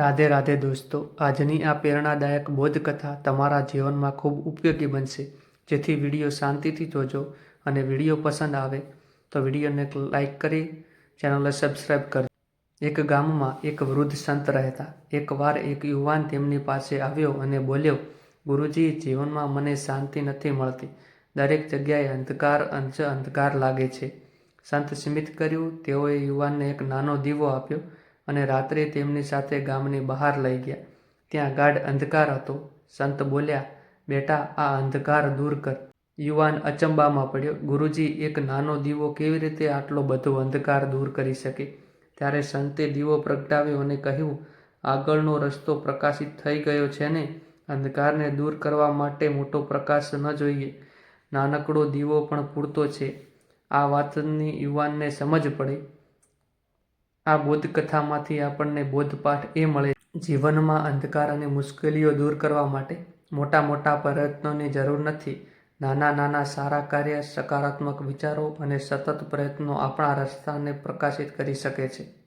રાધે રાધે દોસ્તો, આજની આ પ્રેરણાદાયક બોધકથા તમારા જીવનમાં ખૂબ ઉપયોગી બનશે. જેથી વિડીયો શાંતિથી જોજો અને વિડીયો પસંદ આવે તો વિડીયોને લાઈક કરી ચેનલને સબસ્ક્રાઈબ કરજો. એક ગામમાં એક વૃદ્ધ સંત રહેતા. એકવાર એક યુવાન તેમની પાસે આવ્યો અને બોલ્યો, ગુરુજી, જીવનમાં મને શાંતિ નથી મળતી. દરેક જગ્યાએ અંધકાર અંધકાર લાગે છે. સંત સ્મિત કર્યું. તેઓએ યુવાનને એક નાનો દીવો આપ્યો અને રાત્રે તેમની સાથે ગામની બહાર લઈ ગયા. ત્યાં ગાઢ અંધકાર હતો. સંત બોલ્યા, બેટા, આ અંધકાર દૂર કર. યુવાન અચંબામાં પડ્યો. ગુરુજી, એક નાનો દીવો કેવી રીતે આટલો બધો અંધકાર દૂર કરી શકે? ત્યારે સંતે દીવો પ્રગટાવ્યો અને કહ્યું, આગળનો રસ્તો પ્રકાશિત થઈ ગયો છે ને? અંધકારને દૂર કરવા માટે મોટો પ્રકાશ ન જોઈએ, નાનકડો દીવો પણ પૂરતો છે. આ વાતની યુવાનને સમજ પડી. આ બોધકથામાંથી આપણને બોધપાઠ એ મળે, જીવનમાં અંધકાર અને મુશ્કેલીઓ દૂર કરવા માટે મોટા મોટા પ્રયત્નોની જરૂર નથી. નાના નાના સારા કાર્ય, સકારાત્મક વિચારો અને સતત પ્રયત્નો આપણા રસ્તાને પ્રકાશિત કરી શકે છે.